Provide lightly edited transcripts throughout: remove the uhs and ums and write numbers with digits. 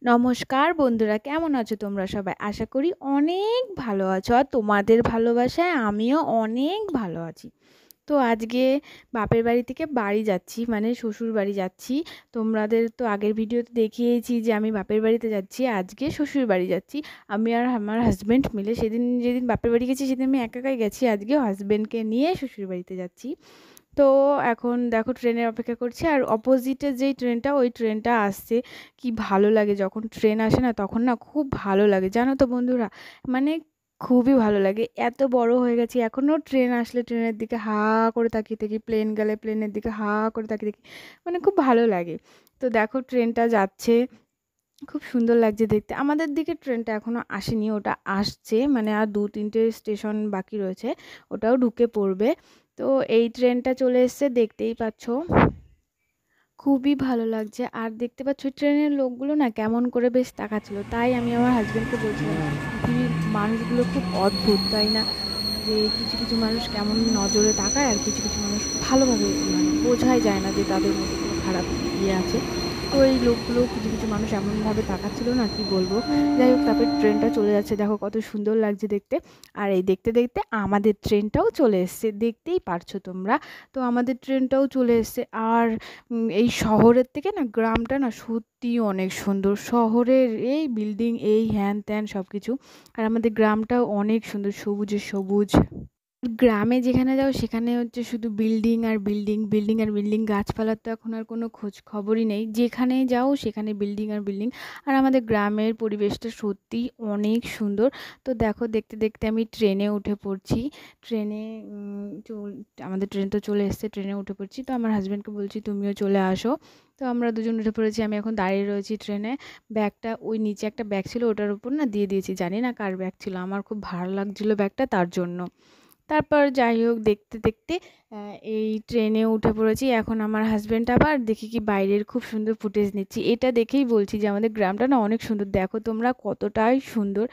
নমস্কার বন্ধুরা, কেমন আছো তোমরা সবাই? আশা করি অনেক ভালো আছো, আর তোমাদের ভালোবাসায় আমিও অনেক ভালো আছি। তো আজকে বাপের বাড়ি থেকে বাড়ি যাচ্ছি, মানে শ্বশুর বাড়ি যাচ্ছি। তোমাদের তো আগের ভিডিওতে দেখিয়েছি যে আমি বাপের বাড়িতে যাচ্ছি, আজকে শ্বশুর বাড়ি যাচ্ছি। আমি আর আমার হাজব্যান্ড মিলে, সেদিন যেদিন বাপের বাড়ি গেছি সেদিন আমি একাই গেছি, আজকে হাজব্যান্ডকে নিয়ে শ্বশুর বাড়িতে যাচ্ছি। তো এখন দেখো ট্রেনের অপেক্ষা করছি, আর অপোজিটে যেই ট্রেনটা, ওই ট্রেনটা আসছে। কি ভালো লাগে যখন ট্রেন আসে না, তখন না খুব ভালো লাগে, জানো তো বন্ধুরা। মানে খুবই ভালো লাগে। এত বড় হয়ে গেছি, এখনও ট্রেন আসলে ট্রেনের দিকে হা করে তাকিয়ে থাকি, প্লেন গেলে প্লেনের দিকে হা করে তাকিয়ে থাকি। মানে খুব ভালো লাগে। তো দেখো ট্রেনটা যাচ্ছে, খুব সুন্দর লাগছে দেখতে। আমাদের দিকে ট্রেনটা এখনও আসেনি, ওটা আসছে, মানে আর 2-3টে স্টেশন বাকি রয়েছে, ওটাও ঢুকে পড়বে। তো এই ট্রেনটা চলে এসছে, দেখতেই পাচ্ছ। খুবই ভালো লাগছে। আর দেখতে পাচ্ছ ট্রেনের লোকগুলো না কেমন করে বেশ তাকাচ্ছিল, তাই আমি আমার হাজবেন্ডকে বলছিলাম পৃথিবীর মানুষগুলো খুব অদ্ভুত, তাই না? যে কিছু কিছু মানুষ কেমন নজরে তাকায়, আর কিছু কিছু মানুষ ভালোভাবে, মানে বোঝাই যায় না যে তাদের মধ্যে কোনো খারাপ ইয়ে আছে। তো এই লোকগুলো, কিছু কিছু মানুষ এমনভাবে তাকাচ্ছিল না, কি বলবো। যাই হোক, তারপরে ট্রেনটা চলে যাচ্ছে, দেখো কত সুন্দর লাগছে দেখতে। আর এই দেখতে দেখতে আমাদের ট্রেনটাও চলে এসছে, দেখতেই পারছো তোমরা। তো আমাদের ট্রেনটাও চলে এসছে। আর এই শহরের থেকে না গ্রামটা না সত্যিই অনেক সুন্দর। শহরের এই বিল্ডিং, এই হ্যান ত্যান সব কিছু, আর আমাদের গ্রামটাও অনেক সুন্দর, সবুজে সবুজ। গ্রামে যেখানে যাও সেখানে হচ্ছে শুধু বিল্ডিং আর বিল্ডিং, বিল্ডিং আর বিল্ডিং, গাছপালার তো এখন আর কোনো খোঁজ খবরই নেই। যেখানে যাও সেখানে বিল্ডিং আর বিল্ডিং। আর আমাদের গ্রামের পরিবেশটা সত্যিই অনেক সুন্দর। তো দেখো দেখতে দেখতে আমি ট্রেনে উঠে পড়ছি। ট্রেনে আমাদের ট্রেন তো চলে এসেছে, ট্রেনে উঠে পড়ছি। তো আমার হাজব্যান্ডকে বলছি তুমিও চলে আসো। তো আমরা দুজন উঠে পড়েছি, আমি এখন দাঁড়িয়ে রয়েছি ট্রেনে। ব্যাগটা ওই নিচে একটা ব্যাগ ছিল, ওটার উপর না দিয়ে দিয়েছি, জানি না কার ব্যাগ ছিল, আমার খুব ভালো লাগছিলো ব্যাগটা, তার জন্য। তারপর যাই হোক দেখতে দেখতে এই ট্রেনে উঠে পড়েছি। এখন আমার হাজব্যান্ড আবার দেখি কি বাইরের খুব সুন্দর ফুটেজ নিচ্ছি, এটা দেখেই বলছি যে আমাদের গ্রামটা না অনেক সুন্দর, দেখো তোমরা কতটাই সুন্দর।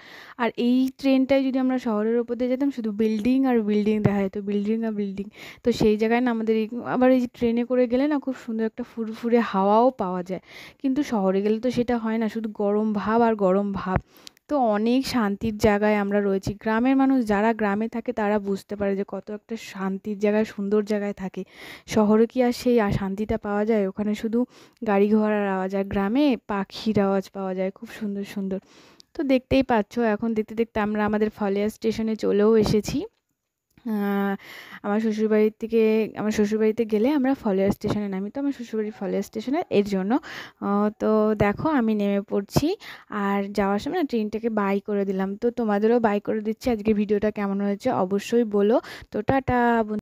আর এই ট্রেনটায় যদি আমরা শহরের উপর দিয়ে যেতাম, শুধু বিল্ডিং আর বিল্ডিং দেখা যেত, বিল্ডিং আর বিল্ডিং। তো সেই জায়গায় না আমাদের আবার এই ট্রেনে করে গেলে না খুব সুন্দর একটা ফুরফুরে হাওয়াও পাওয়া যায়। কিন্তু শহরে গেলে তো সেটা হয় না, শুধু গরম ভাব আর গরম ভাব। তো অনেক শান্তির জায়গায় আমরা রয়েছি। গ্রামের মানুষ যারা গ্রামে থাকে তারা বুঝতে পারে যে কত একটা শান্তির জায়গায়, সুন্দর জায়গায় থাকে। শহরে কি আর সেই শান্তিটা পাওয়া যায়? ওখানে শুধু গাড়ি ঘোড়ার আওয়াজ, আর গ্রামে পাখির আওয়াজ পাওয়া যায় খুব সুন্দর সুন্দর। তো দেখতেই পাচ্ছ, এখন দেখতে দেখতে আমরা আমাদের ফলিয়া স্টেশনে চলেও এসেছি। আমার শ্বশুরবাড়ির থেকে, আমার শ্বশুরবাড়িতে গেলে আমরা ফলিয়া স্টেশনে নামি, তো আমার শ্বশুরবাড়ি ফলিয়া স্টেশনে, এর জন্য। তো দেখো আমি নেমে পড়ছি। আর যাওয়ার সময় না ট্রেনটাকে বাই করে দিলাম, তো তোমাদেরও বাই করে দিচ্ছি। আজকে ভিডিওটা কেমন হয়েছে অবশ্যই বলো। তো টাটা।